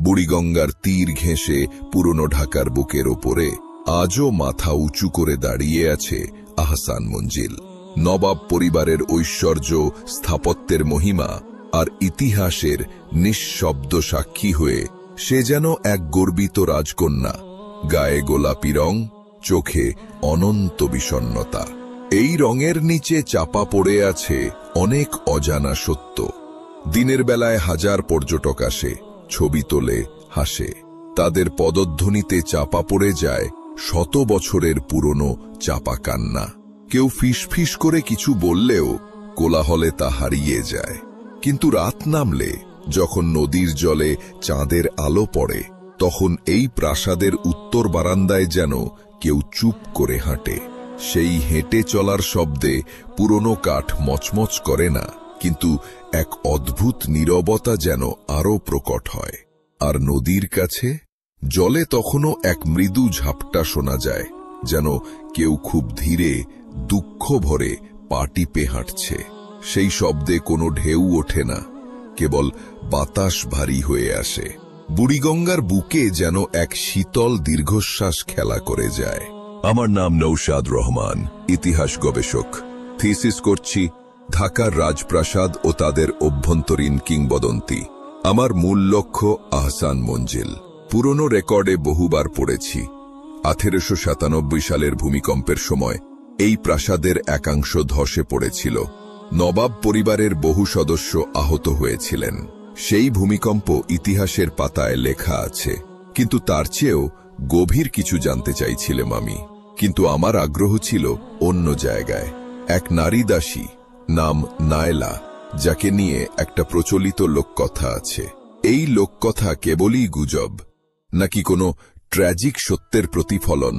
বুড়িগঙ্গার তীর ঘেঁষে পুরনো ঢাকার বুকের ওপরে আজও মাথা উঁচু করে দাঁড়িয়ে আছে আহসান মঞ্জিল। নবাব পরিবারের ঐশ্বর্য, স্থাপত্যের মহিমা আর ইতিহাসের নিঃশব্দ সাক্ষী হয়ে সে যেন এক গর্বিত রাজকন্যা, গায়ে গোলাপি রং, চোখে অনন্ত বিষণ্ণতা। এই রঙের নিচে চাপা পড়ে আছে অনেক অজানা সত্য। দিনের বেলায় হাজার পর্যটক আসে, ছবি তোলে, হাসে। তাদের পদধ্বনিতে চাপা পড়ে যায় শত বছরের পুরনো চাপা কান্না। কেউ ফিসফিস করে কিছু বললেও কোলাহলে তা হারিয়ে যায়। কিন্তু রাত নামলে, যখন নদীর জলে চাঁদের আলো পড়ে, তখন এই প্রাসাদের উত্তর বারান্দায় যেন কেউ চুপ করে হাঁটে। সেই হেঁটে চলার শব্দে পুরনো কাঠ মচমচ করে না, কিন্তু এক অদ্ভুত নীরবতা যেন আরো প্রকট হয়। আর নদীর কাছে জলে তখনও এক মৃদু ঝাপটা শোনা যায়, যেন কেউ খুব ধীরে দুঃখ ভরে পা টিপে হাঁটছে। সেই শব্দে কোনো ঢেউ ওঠে না, কেবল বাতাস ভারী হয়ে আসে। বুড়িগঙ্গার বুকে যেন এক শীতল দীর্ঘশ্বাস খেলা করে যায়। আমার নাম নৌশাদ রহমান, ইতিহাস গবেষক। থিসিস করছি ঢাকার রাজপ্রাসাদ ও তাদের অভ্যন্তরীণ কিংবদন্তি। আমার মূল লক্ষ্য আহসান মঞ্জিল। পুরনো রেকর্ডে বহুবার পড়েছি 1897 সালের ভূমিকম্পের সময় এই প্রাসাদের একাংশ ধসে পড়েছিল। নবাব পরিবারের বহু সদস্য আহত হয়েছিলেন। সেই ভূমিকম্প ইতিহাসের পাতায় লেখা আছে, কিন্তু তার চেয়েও গভীর কিছু জানতে চাইছিলাম আমি। কিন্তু আমার আগ্রহ ছিল অন্য জায়গায়। এক নারী দাসী, নাম নায়লা, যাকে নিয়ে একটা প্রচলিত লোককথা আছে। এই লোককথা কেবলই গুজব নাকি কোনো ট্র্যাজিক সত্যের প্রতিফলন,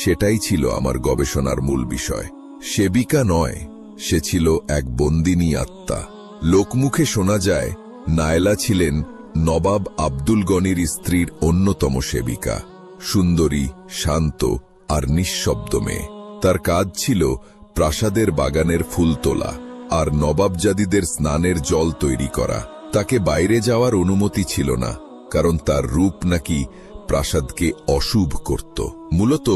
সেটাই ছিল আমার গবেষণার মূল বিষয়। সেবিকা নয়, সে ছিল এক বন্দিনী আত্মা। লোকমুখে শোনা যায় নায়লা ছিলেন নবাব আব্দুল গনির স্ত্রীর অন্যতম সেবিকা। সুন্দরী, শান্ত আর নিঃশব্দ মেয়ে। তার কাজ ছিল প্রাসাদের বাগানের ফুল তোলা আর নবাবজাদিদের স্নানের জল তৈরি করা। তাকে বাইরে যাওয়ার অনুমতি ছিল না, কারণ তার রূপ নাকি প্রাসাদকে অশুভ করত। মূলত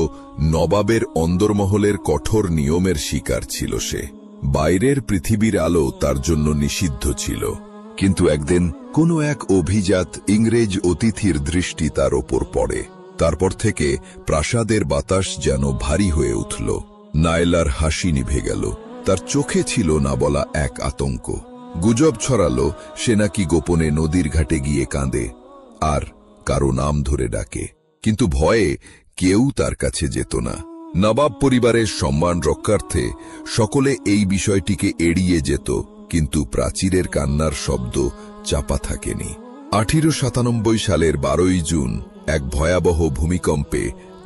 নবাবের অন্দরমহলের কঠোর নিয়মের শিকার ছিল সে। বাইরের পৃথিবীর আলো তার জন্য নিষিদ্ধ ছিল। কিন্তু একদিন কোনো এক অভিজাত ইংরেজ অতিথির দৃষ্টি তার ওপর পড়ে। তারপর থেকে প্রাসাদের বাতাস যেন ভারী হয়ে উঠল। নায়লার হাসি নিভে গেল। তার চোখে ছিল না বলা এক আতঙ্ক। গুজব ছড়ালো সে নাকি গোপনে নদীর ঘাটে গিয়ে কাঁদে আর কারো নাম ধরে ডাকে। কিন্তু ভয়ে কেউ তার কাছে যেত না। নবাব পরিবারের সম্মান রক্ষার্থে সকলে এই বিষয়টিকে এড়িয়ে যেত, কিন্তু প্রাচীরের কান্নার শব্দ চাপা থাকেনি। 1897 সালের 12 জুন এক ভয়াবহ ভূমিকম্পে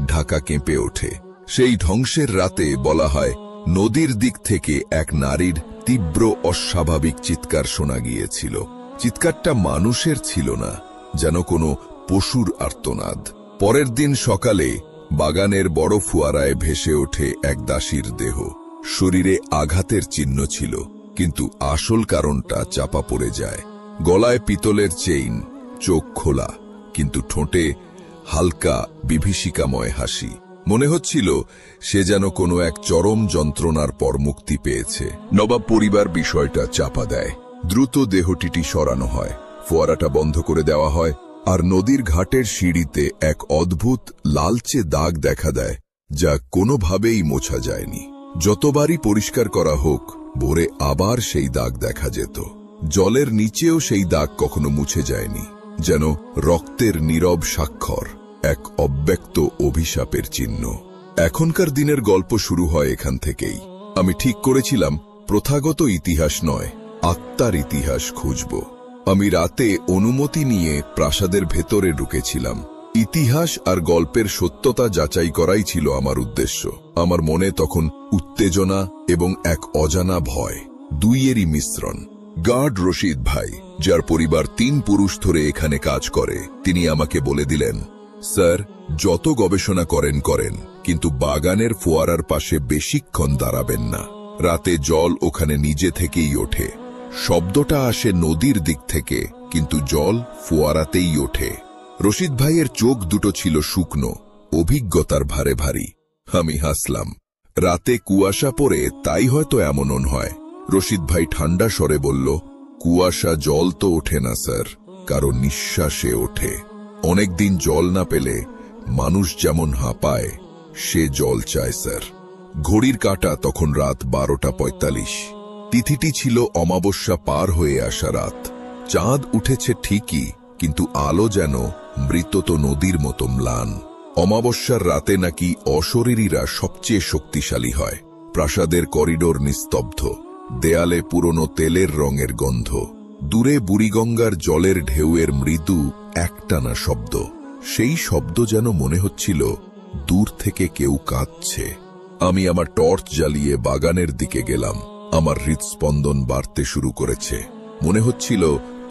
ঢাকা কেঁপে ওঠে। সেই ধ্বংসের রাতে বলা হয় নদীর দিক থেকে এক নারীর তীব্র অস্বাভাবিক চিৎকার শোনা গিয়েছিল। চিৎকারটা মানুষের ছিল না, যেন কোনো পশুর আর্তনাদ। পরের দিন সকালে বাগানের বড় ফোয়ারায় ভেসে ওঠে এক দাসীর দেহ। শরীরে আঘাতের চিহ্ন ছিল, কিন্তু আসল কারণটা চাপা পড়ে যায়। গলায় পিতলের চেইন, চোখ খোলা, কিন্তু ঠোঁটে হালকা বিভীষিকাময় হাসি। মনে হচ্ছিল সে যেন কোনো এক চরম যন্ত্রণার পর মুক্তি পেয়েছে। নবাব পরিবার বিষয়টা চাপা দেয়। দ্রুত দেহটিটি সরানো হয়, ফোয়ারাটা বন্ধ করে দেওয়া হয়, আর নদীর ঘাটের সিঁড়িতে এক অদ্ভুত লালচে দাগ দেখা দেয়, যা কোনোভাবেই মোছা যায়নি। যতবারই পরিষ্কার করা হোক, ভোরে আবার সেই দাগ দেখা যেত। জলের নিচেও সেই দাগ কখনো মুছে যায়নি, যেন রক্তের নীরব স্বাক্ষর, এক অব্যক্ত অভিশাপের চিহ্ন। এখনকার দিনের গল্প শুরু হয় এখান থেকেই। আমি ঠিক করেছিলাম প্রথাগত ইতিহাস নয়, আত্মার ইতিহাস খুঁজব। আমি রাতে অনুমতি নিয়ে প্রাসাদের ভেতরে ঢুকেছিলাম। ইতিহাস আর গল্পের সত্যতা যাচাই করাই ছিল আমার উদ্দেশ্য। আমার মনে তখন উত্তেজনা এবং এক অজানা ভয়, দুইয়েরই মিশ্রণ। গার্ড রশিদ ভাই, যার পরিবার 3 পুরুষ ধরে এখানে কাজ করে, তিনি আমাকে বলে দিলেন, স্যার, যত গবেষণা করেন, কিন্তু বাগানের ফোয়ারার পাশে বেশিক্ষণ দাঁড়াবেন না। রাতে জল ওখানে নিজে থেকেই ওঠে। শব্দটা আসে নদীর দিক থেকে, কিন্তু জল ফোয়ারাতেই ওঠে। রশিদ ভাইয়ের চোখ দুটো ছিল শুকনো, অভিজ্ঞতার ভারে ভারী। আমি হাসলাম। রাতে কুয়াশা পড়ে, তাই হয়তো এমন হয়। রশিদ ভাই ঠান্ডা স্বরে বলল, কুয়াশা জল তো ওঠে না স্যার, কারো নিঃশ্বাসে ওঠে। অনেকদিন জল না পেলে মানুষ যেমন হাঁপায়, সে জল চায় স্যার। ঘড়ির কাঁটা তখন রাত 12:45। তিথিটি ছিল অমাবস্যা পার হয়ে আসা রাত। চাঁদ উঠেছে ঠিকই, কিন্তু আলো যেন মৃত্যু নদীর মতো ম্লান। অমাবস্যার রাতে নাকি অশরীরীরা সবচেয়ে শক্তিশালী হয়। প্রাসাদের করিডোর নিস্তব্ধ, দেয়ালে পুরনো তেলের রঙের গন্ধ, দূরে বুড়িগঙ্গার জলের ঢেউয়ের মৃদু একটানা শব্দ। সেই শব্দ যেন মনে হচ্ছিল দূর থেকে কেউ কাঁদছে। আমি আমার টর্চ জ্বালিয়ে বাগানের দিকে গেলাম। আমার হৃৎস্পন্দন বাড়তে শুরু করেছে। মনে হচ্ছিল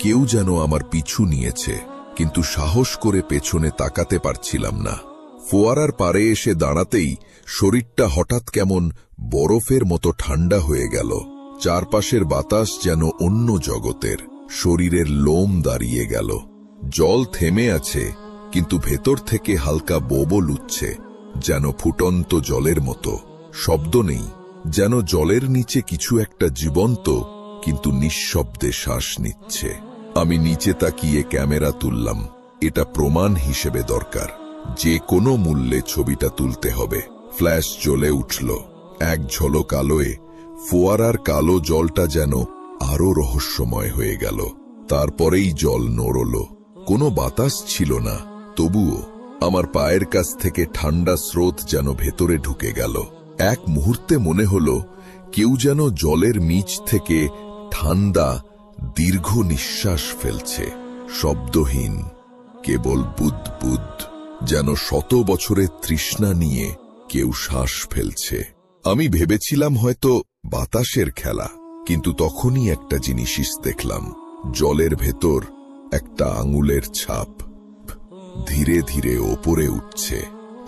কেউ যেন আমার পিছু নিয়েছে, কিন্তু সাহস করে পেছনে তাকাতে পারছিলাম না। ফোয়ারার পারে এসে দাঁড়াতেই শরীরটা হঠাৎ কেমন বরফের মতো ঠান্ডা হয়ে গেল। চারপাশের বাতাস যেন অন্য জগতের। শরীরের লোম দাঁড়িয়ে গেল। জল থেমে আছে, কিন্তু ভেতর থেকে হালকা বোবল উঠছে, যেন ফুটন্ত জলের মতো। শব্দ নেই, যেন জলের নিচে কিছু একটা জীবন্ত কিন্তু নিঃশব্দে শ্বাস নিচ্ছে। আমি নিচে তাকিয়ে ক্যামেরা তুললাম। এটা প্রমাণ হিসেবে দরকার। যে কোনো মূল্যে ছবিটা তুলতে হবে। ফ্ল্যাশ জ্বলে উঠল। এক ঝলক আলোয় ফোয়ারার কালো জলটা যেন আরো রহস্যময় হয়ে গেল। তারপরেই জল নড়ল। কোনো বাতাস ছিল না, তবুও আমার পায়ের কাছ থেকে ঠান্ডা স্রোত যেন ভেতরে ঢুকে গেল। এক মুহূর্তে মনে হল কেউ যেন জলের নিচ থেকে ঠান্ডা দীর্ঘ নিঃশ্বাস ফেলছে, শব্দহীন, কেবল বুদবুদ, যেন শত বছরের তৃষ্ণা নিয়ে কেউ শ্বাস ফেলছে। আমি ভেবেছিলাম হয়তো বাতাসের খেলা, কিন্তু তখনই একটা জিনিস দেখলাম। জলের ভেতর একটা আঙুলের ছাপ ধীরে ধীরে ওপরে উঠছে।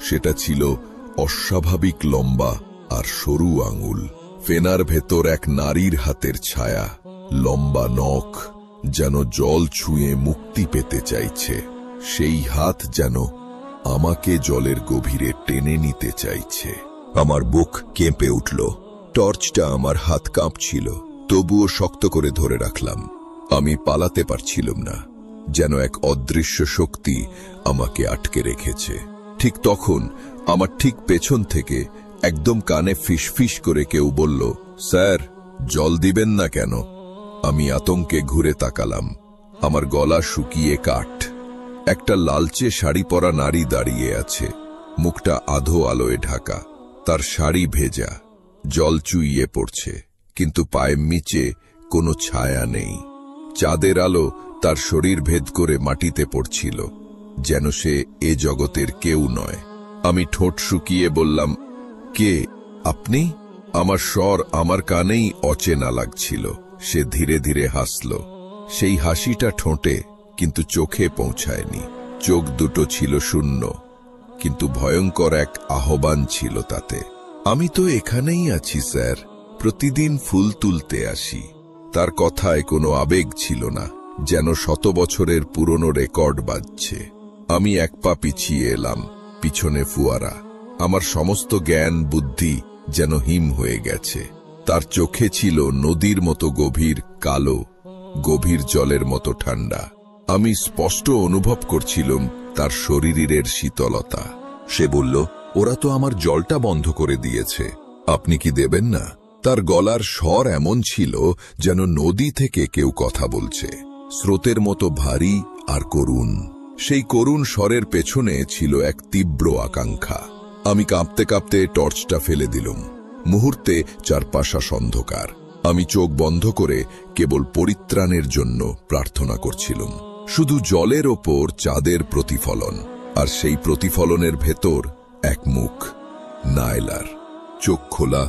সেটা ছিল অস্বাভাবিক লম্বা আর সরু আঙুল। ফেনার ভেতর এক নারীর হাতের ছায়া, লম্বা নখ, যেন জল ছুঁয়ে মুক্তি পেতে চাইছে। সেই হাত যেন আমাকে জলের গভীরে টেনে নিতে চাইছে। আমার বুক কেঁপে উঠল। টর্চটা আমার হাত কাঁপছিল, তবুও শক্ত করে ধরে রাখলাম। আমি পালাতে পারছিলাম না, যেন এক অদৃশ্য শক্তি আমাকে আটকে রেখেছে। ঠিক তখন আমার ঠিক পেছন থেকে একদম কানে ফিসফিস করে কেউ বলল, স্যার, জল দিবেন না কেন? আমি আতঙ্কে ঘুরে তাকালাম। আমার গলা শুকিয়ে কাঠ। একটা লালচে শাড়ি পরা নারী দাঁড়িয়ে আছে, মুখটা আধো আলোয় ঢাকা। তার শাড়ি ভেজা, জল চুইয়ে পড়ছে, কিন্তু পায়ের নিচে কোনো ছায়া নেই। চাঁদের আলো তার শরীর ভেদ করে মাটিতে পড়ছিল, যেন সে এ জগতের কেউ নয়। আমি ঠোঁট শুকিয়ে বললাম, কে আপনি? আমার স্বর আমার কানেই অচেনা লাগছিল। সে ধীরে ধীরে হাসল। সেই হাসিটা ঠোঁটে, কিন্তু চোখে পৌঁছায়নি। চোখ দুটো ছিল শূন্য, কিন্তু ভয়ঙ্কর এক আহ্বান ছিল তাতে। আমি তো এখানেই আছি স্যার, প্রতিদিন ফুল তুলতে আসি। তার কথায় কোনো আবেগ ছিল না, যেন শত বছরের পুরনো রেকর্ড বাজছে। আমি এক পা পিছিয়ে এলাম। পিছনে ফোয়ারা। আমার সমস্ত জ্ঞান বুদ্ধি যেন হিম হয়ে গেছে। তার চোখে ছিল নদীর মতো গভীর কালো, গভীর জলের মতো ঠান্ডা। আমি স্পষ্ট অনুভব করছিলাম তার শরীরের শীতলতা। সে বলল, ওরা তো আমার জলটা বন্ধ করে দিয়েছে, আপনি কি দেবেন না? তার গলার স্বর এমন ছিল যেন নদী থেকে কেউ কথা বলছে, স্রোতের মতো ভারী আর করুণ। সেই করুণ স্বরের পেছনে ছিল এক তীব্র আকাঙ্ক্ষা। আমি কাঁপতে কাঁপতে টর্চটা ফেলে দিলাম। মুহূর্তে চারপাশা অন্ধকার। আমি চোখ বন্ধ করে কেবল পরিত্রাণের জন্য প্রার্থনা করছিলাম। শুধু জলের ওপর চাঁদের প্রতিফলন, আর সেই প্রতিফলনের ভেতর এক মুখ, নায়লার। চোখ খোলা,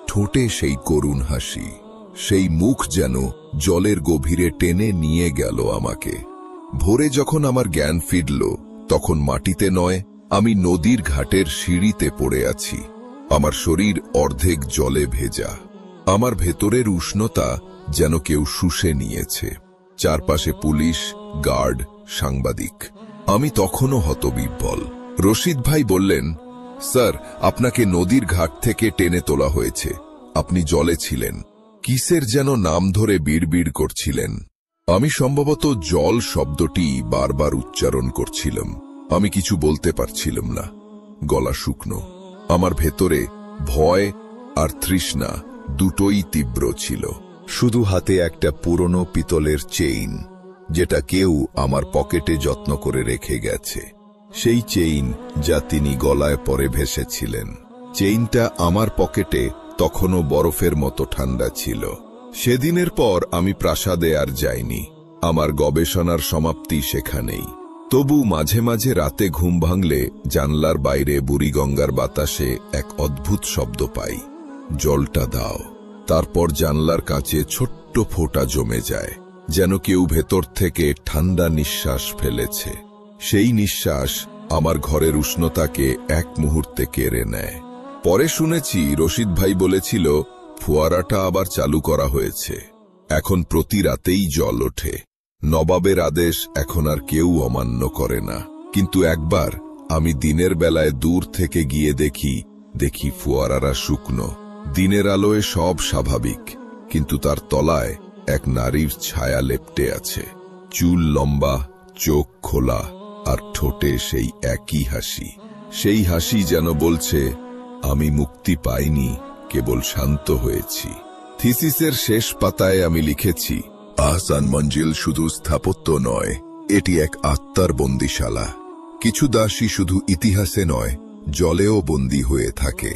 ঠোঁটে সেই করুণ হাসি। সেই মুখ যেন জলের গভীরে টেনে নিয়ে গেল আমাকে। ভোরে যখন আমার জ্ঞান ফিরল, তখন মাটিতে নয়, আমি নদীর ঘাটের সিঁড়িতে পড়ে আছি। আমার শরীর অর্ধেক জলে ভেজা। আমার ভেতরের উষ্ণতা যেন কেউ শুষে নিয়েছে। চারপাশে পুলিশ, গার্ড, সাংবাদিক। আমি তখনও হতবিহ্বল। রশিদ ভাই বললেন, স্যার, আপনাকে নদীর ঘাট থেকে টেনে তোলা হয়েছে। আপনি জলে ছিলেন, কিসের যেন নাম ধরে বিড়বিড় করছিলেন। আমি সম্ভবত জল শব্দটি বারবার উচ্চারণ করছিলাম। আমি কিছু বলতে পারছিলাম না, গলা শুকনো। আমার ভেতরে ভয় আর তৃষ্ণা দুটোই তীব্র ছিল। শুধু হাতে একটা পুরনো পিতলের চেইন, যেটা কেউ আমার পকেটে যত্ন করে রেখে গেছে। সেই চেইন যা তিনি গলায় পরে ভেসেছিলেন। চেইনটা আমার পকেটে তখনও বরফের মতো ঠান্ডা ছিল। সেদিনের পর আমি প্রাসাদে আর যাইনি। আমার গবেষণার সমাপ্তি সেখানেই। তবু মাঝে মাঝে রাতে ঘুম ভাঙলে জানলার বাইরে বুড়িগঙ্গার বাতাসে এক অদ্ভুত শব্দ পাই, জলটা দাও। তারপর জানলার কাছে ছোট্ট ফোঁটা জমে যায়, যেন কেউ ভেতর থেকে ঠান্ডা নিঃশ্বাস ফেলেছে। সেই নিঃশ্বাস আমার ঘরের উষ্ণতাকে এক মুহূর্তে কেড়ে নেয়। পরে শুনেছি রশিদ ভাই বলেছিল ফোয়ারাটা আবার চালু করা হয়েছে। এখন প্রতি রাতেই জল ওঠে। নবাবের আদেশ এখন আর কেউ অমান্য করে না। কিন্তু একবার আমি দিনের বেলায় দূর থেকে গিয়ে দেখি ফোয়ারারা শুকনো। দিনের আলোয় সব স্বাভাবিক, কিন্তু তার তলায় এক নারীর ছায়া লেপ্টে আছে। চুল লম্বা, চোখ খোলা, আর ঠোঁটে সেই একই হাসি। সেই হাসি যেন বলছে, আমি মুক্তি পাইনি, কেবল শান্ত হয়েছি। থিসিসের শেষ পাতায় আমি লিখেছি, আহসান মঞ্জিল শুধু স্থাপত্য নয়, এটি এক আত্মার বন্দিশালা। কিছু দাসী শুধু ইতিহাসে নয়, জলেও বন্দী হয়ে থাকে।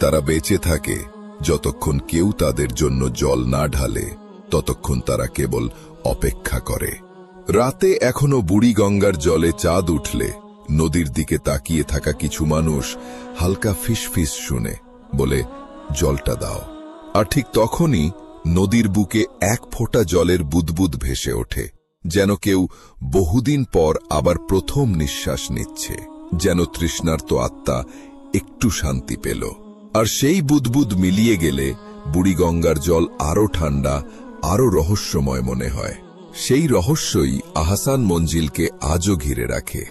তারা বেঁচে থাকে যতক্ষণ কেউ তাদের জন্য জল না ঢালে, ততক্ষণ তারা কেবল অপেক্ষা করে। রাতে এখনো বুড়িগঙ্গার জলে চাঁদ উঠলে নদীর দিকে তাকিয়ে থাকা কিছু মানুষ হালকা ফিসফিস শুনে বলে, জলটা দাও। আর ঠিক তখনই নদীর বুকে এক ফোঁটা জলের বুদবুদ ভেসে ওঠে, যেন কেউ বহুদিন পর আবার প্রথম নিঃশ্বাস নিচ্ছে, যেন তৃষ্ণার্ত আত্মা একটু শান্তি পেল। আর সেই বুদবুদ মিলিয়ে গেলে বুড়িগঙ্গার জল আরো ঠান্ডা, আরো রহস্যময় মনে হয়। সেই রহস্যই আহসান মঞ্জিলকে আজও ঘিরে রাখে।